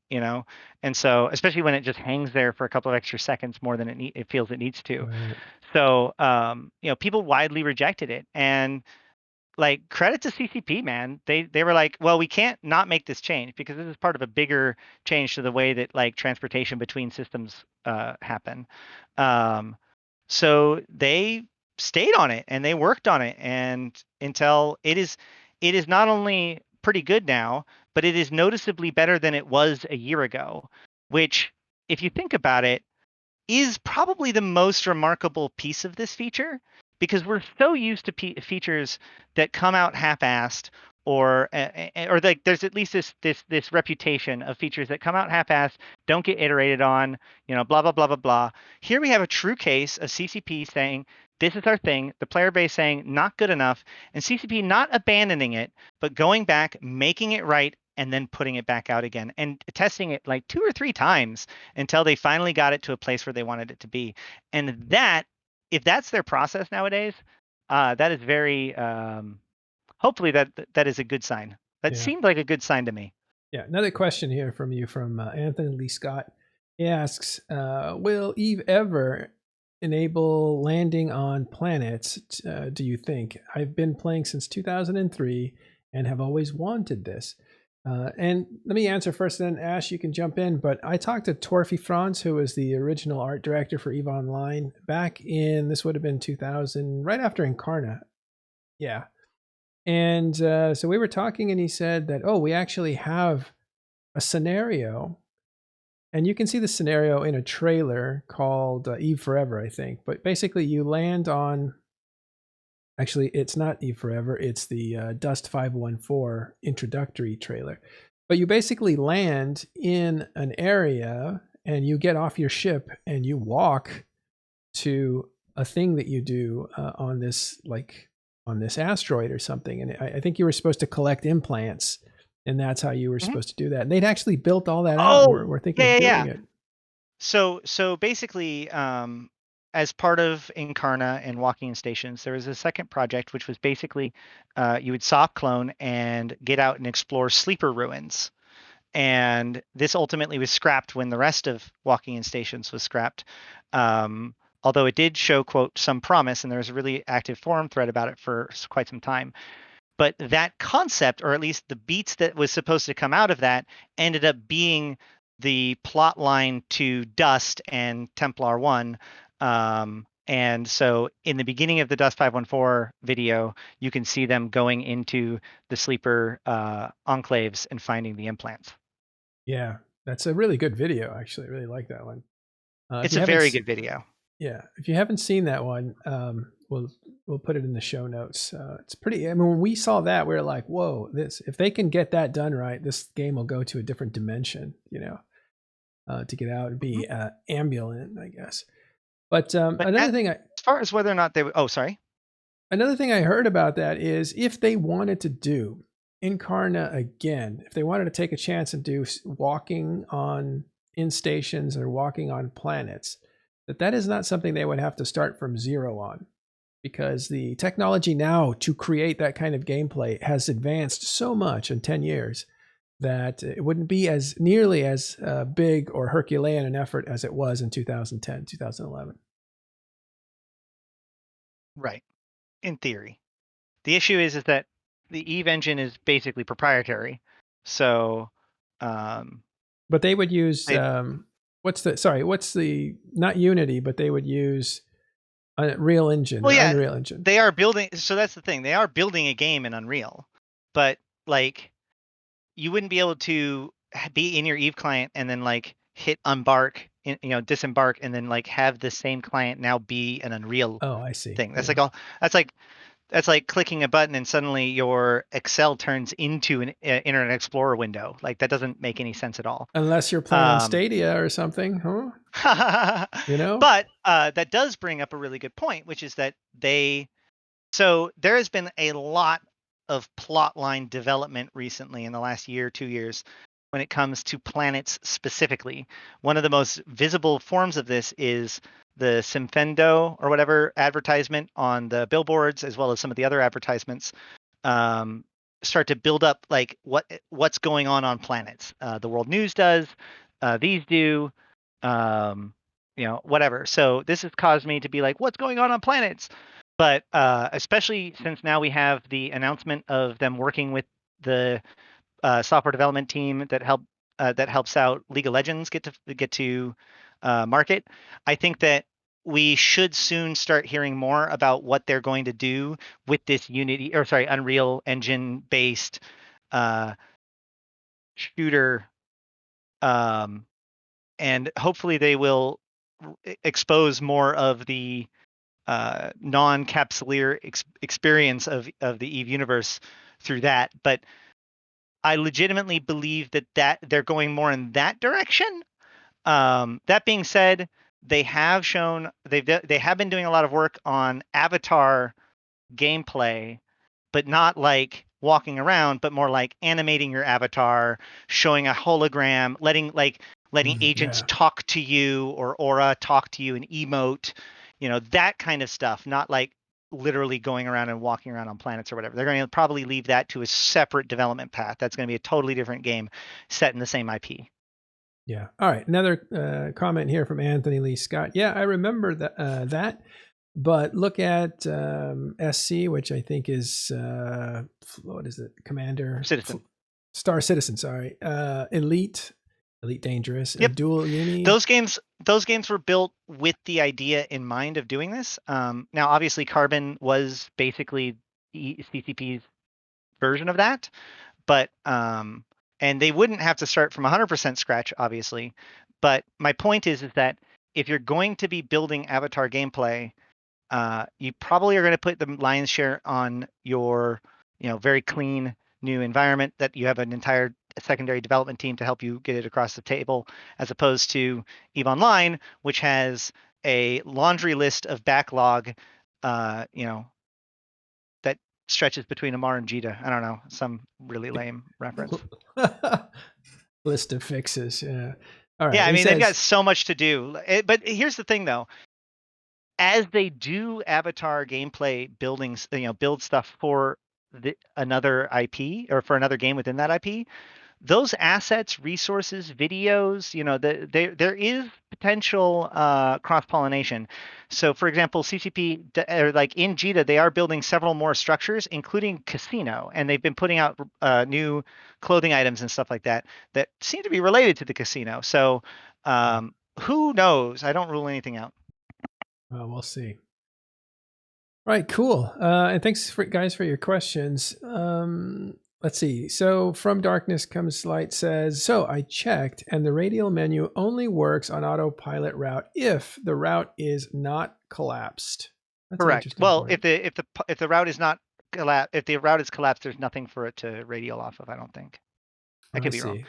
[SPEAKER 2] And so, especially when it just hangs there for a couple of extra seconds more than it feels it needs to.
[SPEAKER 1] Right.
[SPEAKER 2] So, people widely rejected it, and like credit to CCP, man. They were like, well, we can't not make this change because this is part of a bigger change to the way that like transportation between systems happen. Um, so they stayed on it and they worked on it, and until it is not only pretty good now, but it is noticeably better than it was a year ago, which, if you think about it, is probably the most remarkable piece of this feature, because we're so used to features that come out half-assed, or like there's at least this reputation of features that come out half-assed, don't get iterated on, blah blah blah blah blah. Here we have a true case of CCP saying this is our thing, the player base saying not good enough, and CCP not abandoning it, but going back, making it right, and then putting it back out again and testing it like 2 or 3 times until they finally got it to a place where they wanted it to be. And that, if that's their process nowadays, that is very, hopefully that is a good sign. That
[SPEAKER 1] Yeah.
[SPEAKER 2] seemed like a good sign to me.
[SPEAKER 1] Yeah. Another question here from you from Anthony Lee Scott. He asks, will Eve ever enable landing on planets, do you think? I've been playing since 2003 and have always wanted this. And let me answer first, then Ash, you can jump in. But I talked to Torfi Franz, who was the original art director for EVE Online back in, this would have been 2000, right after Incarna. Yeah. And so we were talking, and he said that, oh, we actually have a scenario. And you can see the scenario in a trailer called Eve Forever, I think. But basically, you land on Actually, it's not Eve Forever. It's the Dust 514 introductory trailer. But you basically land in an area and you get off your ship and you walk to a thing that you do on this asteroid or something. And I think you were supposed to collect implants, and that's how you were
[SPEAKER 2] Mhm.
[SPEAKER 1] supposed to do that. And they'd actually built all that out, and
[SPEAKER 2] Oh,
[SPEAKER 1] we're thinking
[SPEAKER 2] yeah,
[SPEAKER 1] of
[SPEAKER 2] yeah,
[SPEAKER 1] doing
[SPEAKER 2] yeah.
[SPEAKER 1] it.
[SPEAKER 2] So basically, as part of Incarna and Walking in Stations, there was a second project which was basically you would soft clone and get out and explore sleeper ruins. And this ultimately was scrapped when the rest of Walking in Stations was scrapped. Um, Although it did show, quote, some promise, and there was a really active forum thread about it for quite some time. But that concept, or at least the beats that was supposed to come out of that, ended up being the plot line to Dust and Templar 1. And so in the beginning of the Dust 514 video, you can see them going into the sleeper enclaves and finding the implants.
[SPEAKER 1] Yeah, that's a really good video. Actually, I really like that one. If
[SPEAKER 2] It's
[SPEAKER 1] you
[SPEAKER 2] a
[SPEAKER 1] haven't,
[SPEAKER 2] very good video.
[SPEAKER 1] yeah, if you haven't seen that one, we'll put it in the show notes. It's pretty. I mean, when we saw that, we were like, "Whoa! This if they can get that done right, this game will go to a different dimension." To get out and
[SPEAKER 2] Mhm.
[SPEAKER 1] be ambulant, I guess. But
[SPEAKER 2] But as far as whether or not they would, oh, sorry.
[SPEAKER 1] another thing I heard about that is if they wanted to do Incarna again, if they wanted to take a chance and do walking on in stations or walking on planets, that is not something they would have to start from zero on, because the technology now to create that kind of gameplay has advanced so much in 10 years that it wouldn't be as nearly as big or Herculean an effort as it was in 2010, 2011.
[SPEAKER 2] Right. In theory. The issue is that the Eve engine is basically proprietary. So um,
[SPEAKER 1] But they would use
[SPEAKER 2] they
[SPEAKER 1] what's the not Unity, but they would use Unreal Engine
[SPEAKER 2] well,
[SPEAKER 1] or
[SPEAKER 2] yeah,
[SPEAKER 1] Unreal Engine.
[SPEAKER 2] they are building. So that's the thing. They are building a game in Unreal, but like you wouldn't be able to be in your Eve client and then like hit embark, disembark, and then like have the same client now be an Unreal
[SPEAKER 1] Oh, I see.
[SPEAKER 2] thing.
[SPEAKER 1] Yeah.
[SPEAKER 2] That's like that's like clicking a button and suddenly your Excel turns into an Internet Explorer window. Like that doesn't make any sense at all.
[SPEAKER 1] Unless you're playing on
[SPEAKER 2] Um,
[SPEAKER 1] Stadia or something, huh? You know?
[SPEAKER 2] but that does bring up a really good point, which is that so there has been a lot of plotline development recently in the last year, 2 years, when it comes to planets specifically. One of the most visible forms of this is the Simfendo or whatever advertisement on the billboards, as well as some of the other advertisements, um, start to build up like what's going on planets. The World News does, these do, whatever. So this has caused me to be like, what's going on planets? But especially since now we have the announcement of them working with the software development team that helps out League of Legends get to market. I think that we should soon start hearing more about what they're going to do with this Unreal Engine based uh, shooter, um, and hopefully they will expose more of the non-capsuleer experience of the Eve universe through that. But I legitimately believe that they're going more in that direction. That being said, they have been doing a lot of work on Avatar gameplay, but not like walking around, but more like animating your avatar, showing a hologram, letting agents
[SPEAKER 1] Yeah.
[SPEAKER 2] talk to you or aura talk to you and emote, that kind of stuff, not like literally going around and walking around on planets or whatever. They're going to probably leave that to a separate development path. That's going to be a totally different game set in the same IP.
[SPEAKER 1] Yeah. All right. Another comment here from Anthony Lee Scott. Yeah, I remember that. But look at SC, which I think is what is it? Commander
[SPEAKER 2] Citizen.
[SPEAKER 1] Star Citizen. Sorry, Elite, Elite Dangerous,
[SPEAKER 2] Yep.
[SPEAKER 1] and Dual Uni.
[SPEAKER 2] Those games were built with the idea in mind of doing this. Now, obviously, Carbon was basically CCP's version of that, but and they wouldn't have to start from 100% scratch, obviously. But my point is that if you're going to be building Avatar gameplay, You probably are going to put the lion's share on your, very clean new environment that you have an entire secondary development team to help you get it across the table, as opposed to EVE Online, which has a laundry list of backlog, that stretches between Amar and Jita. I don't know, some really lame reference.
[SPEAKER 1] List of fixes. Yeah. All right.
[SPEAKER 2] Yeah, I
[SPEAKER 1] He
[SPEAKER 2] mean, they've got
[SPEAKER 1] says,
[SPEAKER 2] so much to do. But here's the thing, though. As they do avatar gameplay buildings, build stuff for another IP or for another game within that IP, those assets, resources, videos, there is potential cross-pollination. So, for example, CCP, or like in Jita, they are building several more structures, including casino, and they've been putting out new clothing items and stuff like that that seem to be related to the casino. So, who knows? I don't rule anything out.
[SPEAKER 1] well, we'll see. All right, cool. And thanks guys for your questions. Let's see. So from darkness comes light says, so I checked and the radial menu only works on autopilot route if the route is not collapsed. That's an
[SPEAKER 2] Correct.
[SPEAKER 1] interesting
[SPEAKER 2] Well,
[SPEAKER 1] point.
[SPEAKER 2] if the route is not if the route is collapsed, there's nothing for it to radial off of. I don't think. I
[SPEAKER 1] I
[SPEAKER 2] could be wrong.
[SPEAKER 1] see.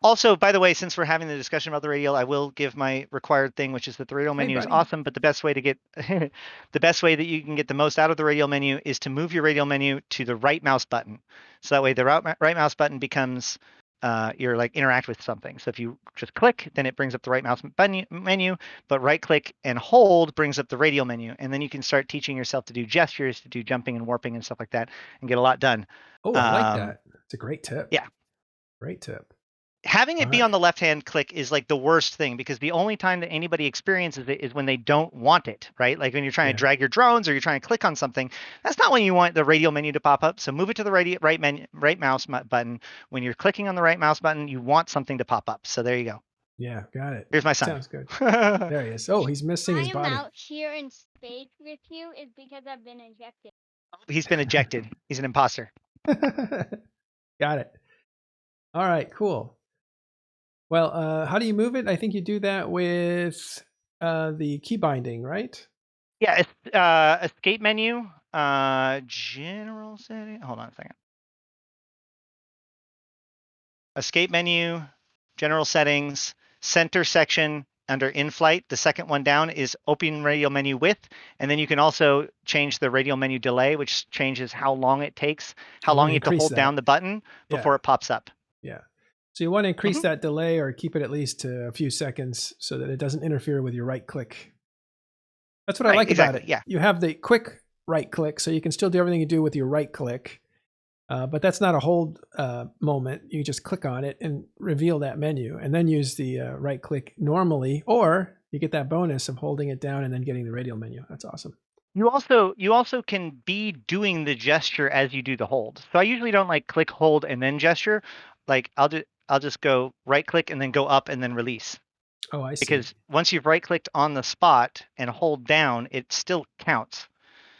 [SPEAKER 2] Also, by the way, since we're having the discussion about the radial, I will give my required thing, which is that the radial
[SPEAKER 1] Hey,
[SPEAKER 2] menu is
[SPEAKER 1] buddy.
[SPEAKER 2] awesome, but the best way to get the best way that you can get the most out of the radial menu is to move your radial menu to the right mouse button. So that way the right mouse button becomes your like interact with something. So if you just click, then it brings up the right mouse menu, but right click and hold brings up the radial menu. And then you can start teaching yourself to do gestures, to do jumping and warping and stuff like that and get a lot done.
[SPEAKER 1] Oh, I like that. It's a great tip.
[SPEAKER 2] Yeah.
[SPEAKER 1] Great tip.
[SPEAKER 2] Having
[SPEAKER 1] All
[SPEAKER 2] it be
[SPEAKER 1] right.
[SPEAKER 2] on the left hand click is like the worst thing, because the only time that anybody experiences it is when they don't want it, right? Like when you're trying to
[SPEAKER 1] Yeah.
[SPEAKER 2] drag your drones or you're trying to click on something. That's not when you want the radial menu to pop up. So move it to the right mouse button. When you're clicking on the right mouse button, you want something to pop up. So there you go.
[SPEAKER 1] Yeah, got it.
[SPEAKER 2] Here's my son.
[SPEAKER 1] Sounds good. There he is. Oh, he's missing his
[SPEAKER 3] I am
[SPEAKER 1] body.
[SPEAKER 3] out here in space with you is because I've been ejected.
[SPEAKER 2] He's been ejected. He's an imposter.
[SPEAKER 1] Got it. All right, cool. Well, how do you move it? I think you do that with the key binding, right?
[SPEAKER 2] Yeah, escape menu, general setting. Hold on a second. Escape menu, general settings, center section under in-flight. The second one down is open radial menu width. And then you can also change the radial menu delay, which changes how long it takes, how
[SPEAKER 1] You want
[SPEAKER 2] long
[SPEAKER 1] to
[SPEAKER 2] you have to
[SPEAKER 1] increase
[SPEAKER 2] hold down
[SPEAKER 1] that.
[SPEAKER 2] the button before
[SPEAKER 1] Yeah.
[SPEAKER 2] it pops up.
[SPEAKER 1] Yeah. So you want to increase
[SPEAKER 2] Mhm.
[SPEAKER 1] that delay or keep it at least to a few seconds so that it doesn't interfere with your right click. That's what I
[SPEAKER 2] Right,
[SPEAKER 1] like about
[SPEAKER 2] exactly.
[SPEAKER 1] it.
[SPEAKER 2] Yeah.
[SPEAKER 1] You have the quick right click, so you can still do everything you do with your right click. But that's not a hold moment. You just click on it and reveal that menu and then use the right click normally, or you get that bonus of holding it down and then getting the radial menu. That's awesome.
[SPEAKER 2] You also can be doing the gesture as you do the hold. So I usually don't like click, hold, and then gesture. Like I'll just go right click and then go up and then release.
[SPEAKER 1] Oh, I see.
[SPEAKER 2] Because once you've right clicked on the spot and hold down, it still counts.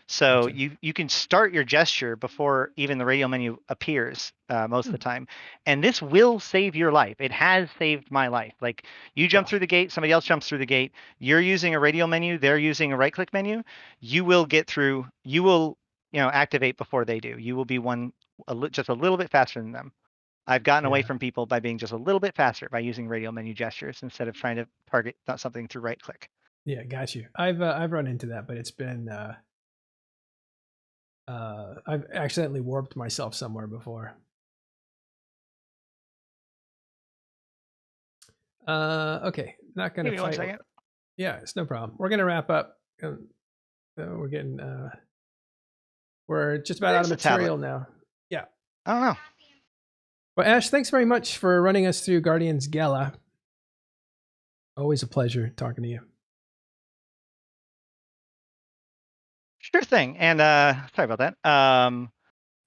[SPEAKER 2] So
[SPEAKER 1] Gotcha.
[SPEAKER 2] you can start your gesture before even the radial menu appears most of the time, and this will save your life. It has saved my life. Like you jump
[SPEAKER 1] Well,
[SPEAKER 2] through the gate, somebody else jumps through the gate. You're using a radial menu, they're using a right click menu. You will get through. You will activate before they do. You will be just a little bit faster than them. I've gotten away
[SPEAKER 1] yeah,
[SPEAKER 2] from people by being just a little bit faster by using radial menu gestures instead of trying to target something through right click.
[SPEAKER 1] yeah, got you. I've run into that, but it's been I've accidentally warped myself somewhere before. Okay, not gonna
[SPEAKER 2] Give me one
[SPEAKER 1] fight.
[SPEAKER 2] second.
[SPEAKER 1] Yeah, it's no problem. We're gonna wrap up. We're just about out
[SPEAKER 2] Where's
[SPEAKER 1] of
[SPEAKER 2] the tablet?
[SPEAKER 1] material now. Yeah.
[SPEAKER 2] I don't know.
[SPEAKER 1] Well, Ash, thanks very much for running us through Guardians Gala. Always a pleasure talking to you.
[SPEAKER 2] Sure thing. And sorry about that.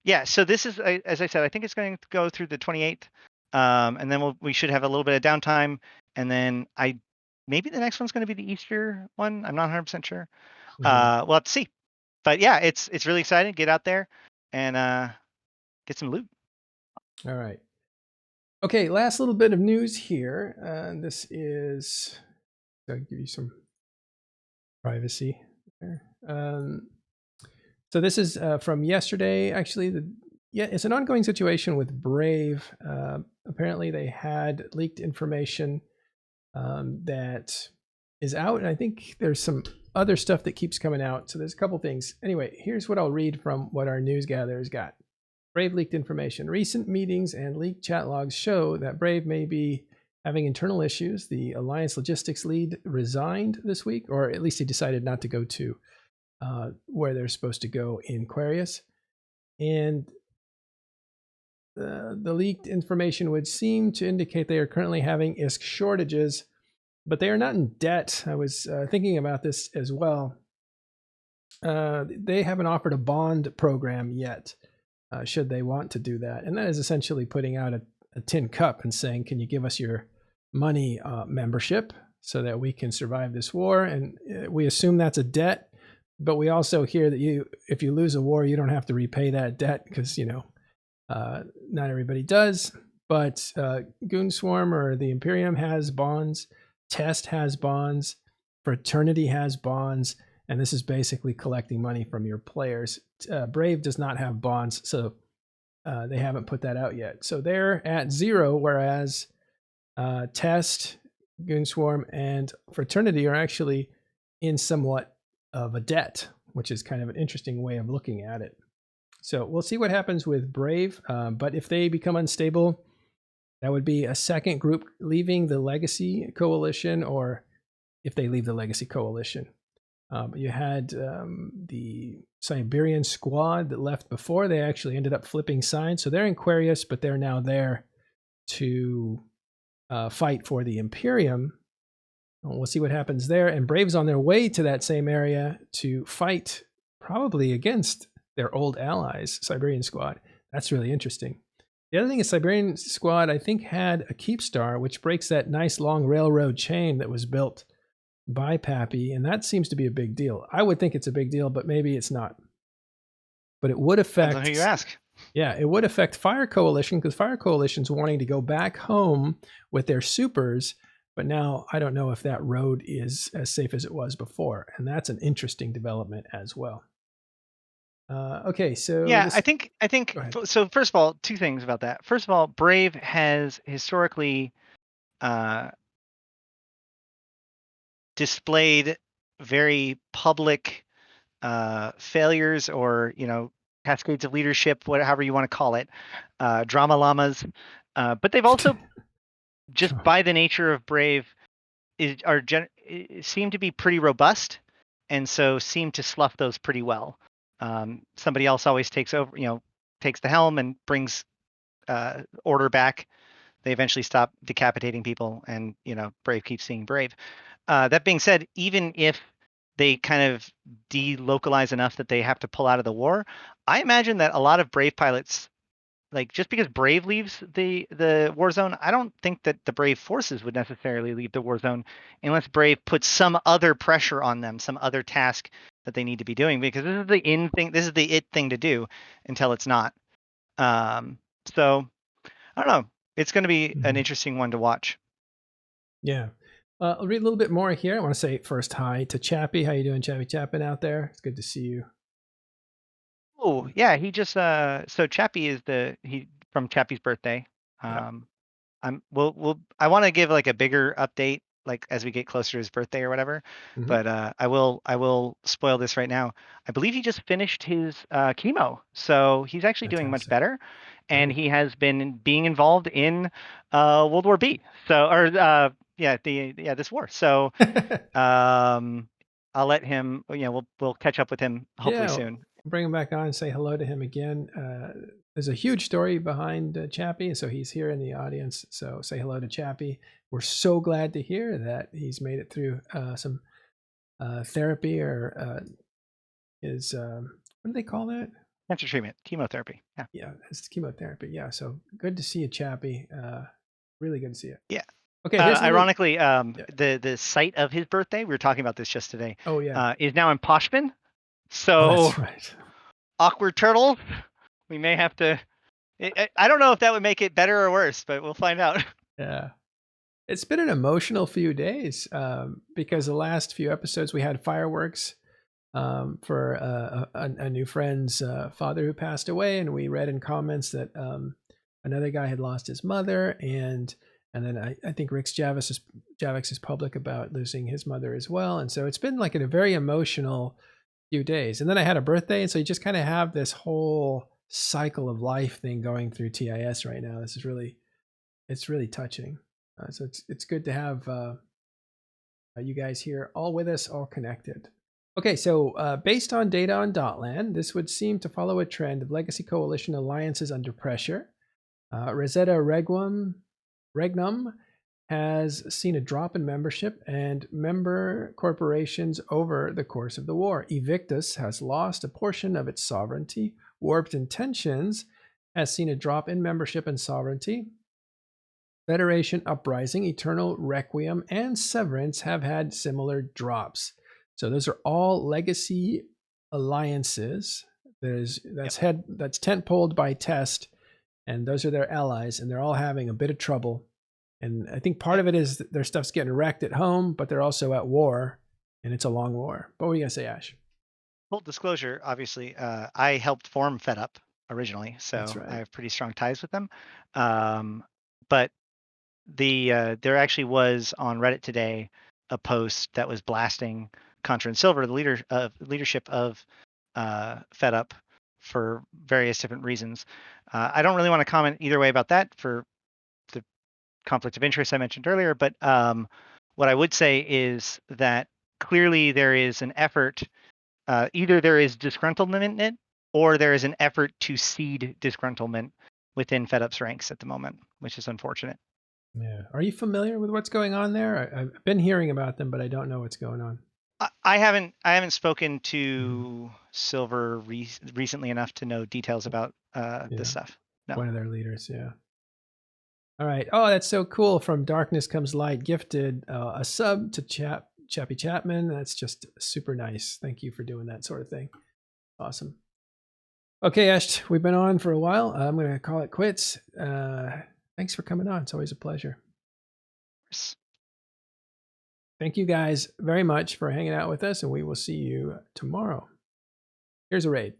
[SPEAKER 2] Yeah, so this is, as I said, I think it's going to go through the 28th, and then we should have a little bit of downtime, and then maybe the next one's going to be the Easter one. I'm not 100% sure.
[SPEAKER 1] Mhm.
[SPEAKER 2] We'll have to see. But yeah, it's really exciting. Get out there and get some loot.
[SPEAKER 1] All right. Okay, last little bit of news here. This is, I'll give you some privacy. So this is from yesterday. Actually, it's an ongoing situation with Brave. Apparently, they had leaked information that is out, and I think there's some other stuff that keeps coming out. So there's a couple things. Anyway, here's what I'll read from what our news gatherers got. Brave leaked information. Recent meetings and leaked chat logs show that Brave may be having internal issues. The Alliance logistics lead resigned this week, or at least he decided not to go to where they're supposed to go in Aquarius. And the leaked information would seem to indicate they are currently having ISK shortages, but they are not in debt. I was thinking about this as well. They haven't offered a bond program yet, should they want to do that. And that is essentially putting out a tin cup and saying, can you give us your money membership so that we can survive this war? And we assume that's a debt, but we also hear that if you lose a war, you don't have to repay that debt because, not everybody does. But Goonswarm or the Imperium has bonds, Test has bonds, Fraternity has bonds, and this is basically collecting money from your players. Brave does not have bonds, so they haven't put that out yet. So they're at 0, whereas Test, Goonswarm, and Fraternity are actually in somewhat of a debt, which is kind of an interesting way of looking at it. So we'll see what happens with Brave, but if they become unstable, that would be a second group leaving the Legacy Coalition, or if they leave the Legacy Coalition. You had the Siberian squad that left before. They actually ended up flipping sides. So they're in Aquarius, but they're now there to fight for the Imperium. We'll see what happens there. And Brave's on their way to that same area to fight probably against their old allies, Siberian squad. That's really interesting. The other thing is Siberian squad, I think, had a keep star, which breaks that nice long railroad chain that was built by Pappy, and that seems to be a big deal. I would think it's a big deal, but maybe it's not. But it would affect...
[SPEAKER 2] Depends on who you ask.
[SPEAKER 1] Yeah, it would affect Fire Coalition, because Fire Coalition's wanting to go back home with their supers, but now I don't know if that road is as safe as it was before, and that's an interesting development as well. Okay, so...
[SPEAKER 2] Yeah, I think so. First of all, two things about that. First of all, Brave has historically displayed very public failures, or cascades of leadership, however you want to call it, drama llamas. But they've also, just by the nature of Brave, seem to be pretty robust, and so seem to slough those pretty well. Somebody else always takes over, takes the helm and brings order back. They eventually stop decapitating people, and Brave keeps being Brave. That being said, even if they kind of delocalize enough that they have to pull out of the war, I imagine that a lot of Brave pilots, like, just because Brave leaves the war zone, I don't think that the Brave forces would necessarily leave the war zone unless Brave puts some other pressure on them, some other task that they need to be doing, because this is the in thing, this is the it thing to do until it's not. So I don't know. It's going to be an interesting one to watch.
[SPEAKER 1] Yeah. I'll read a little bit more here. I want to say first hi to Chappie. How you doing, Chappie Chapin out there? It's good to see you.
[SPEAKER 2] Oh yeah, he just so Chappie is from Chappie's birthday.
[SPEAKER 1] Yeah.
[SPEAKER 2] I want to give like a bigger update, like as we get closer to his birthday or whatever. But I will spoil this right now. I believe he just finished his chemo, so he's actually doing much better, and he has been being involved in World War B. So this war. So I'll let him. We'll catch up with him hopefully soon.
[SPEAKER 1] Bring him back on and say hello to him again. There's a huge story behind Chappie, so he's here in the audience. So say hello to Chappie. We're so glad to hear that he's made it through some therapy, or what do they call that?
[SPEAKER 2] Cancer treatment, chemotherapy.
[SPEAKER 1] Yeah, it's chemotherapy. Yeah, so good to see you, Chappie. Really good to see you.
[SPEAKER 2] Yeah.
[SPEAKER 1] Okay.
[SPEAKER 2] Ironically, the site of his birthday, we were talking about this just today.
[SPEAKER 1] Oh yeah.
[SPEAKER 2] Is now in Poshman. So
[SPEAKER 1] that's right.
[SPEAKER 2] Awkward turtle. We may have to. I don't know if that would make it better or worse, but we'll find out.
[SPEAKER 1] Yeah. It's been an emotional few days because the last few episodes we had fireworks for a new friend's father who passed away, and we read in comments that another guy had lost his mother, and then I think Rick's Javix is public about losing his mother as well, and so it's been like a very emotional few days. And then I had a birthday, and so you just kind of have this whole cycle of life thing going through TIS right now. This is it's really touching. So it's good to have you guys here, all with us, all connected. Okay, so based on data on Dotland, this would seem to follow a trend of legacy coalition alliances under pressure. Rosetta Regnum has seen a drop in membership and member corporations over the course of the war. Evictus has lost a portion of its sovereignty. Warped Intentions has seen a drop in membership and sovereignty. Federation Uprising, Eternal Requiem, and Severance have had similar drops. So those are all legacy alliances. That's tent-poled by Test, and those are their allies, and they're all having a bit of trouble. And I think part of it is their stuff's getting wrecked at home, but they're also at war, and it's a long war. But what are you gonna say, Ash?
[SPEAKER 2] Full disclosure, obviously, I helped form FedUp originally, so
[SPEAKER 1] That's right.
[SPEAKER 2] I have pretty strong ties with them. But there actually was on Reddit today a post that was blasting Contra and Silver, the leadership of FedUp, for various different reasons. I don't really want to comment either way about that for the conflict of interest I mentioned earlier, but what I would say is that clearly there is an effort, either there is disgruntlement or there is an effort to seed disgruntlement within FedUp's ranks at the moment, which is unfortunate.
[SPEAKER 1] Yeah. Are you familiar with what's going on there? I've been hearing about them, but I don't know what's going on.
[SPEAKER 2] I haven't spoken to Silver recently enough to know details about this stuff. No.
[SPEAKER 1] One of their leaders, yeah. All right. Oh, that's so cool. From Darkness Comes Light, gifted a sub to Chappie Chapman. That's just super nice. Thank you for doing that sort of thing. Awesome. Okay, Ash, we've been on for a while. I'm going to call it quits. Thanks for coming on. It's always a pleasure. Thank you guys very much for hanging out with us, and we will see you tomorrow. Here's a raid.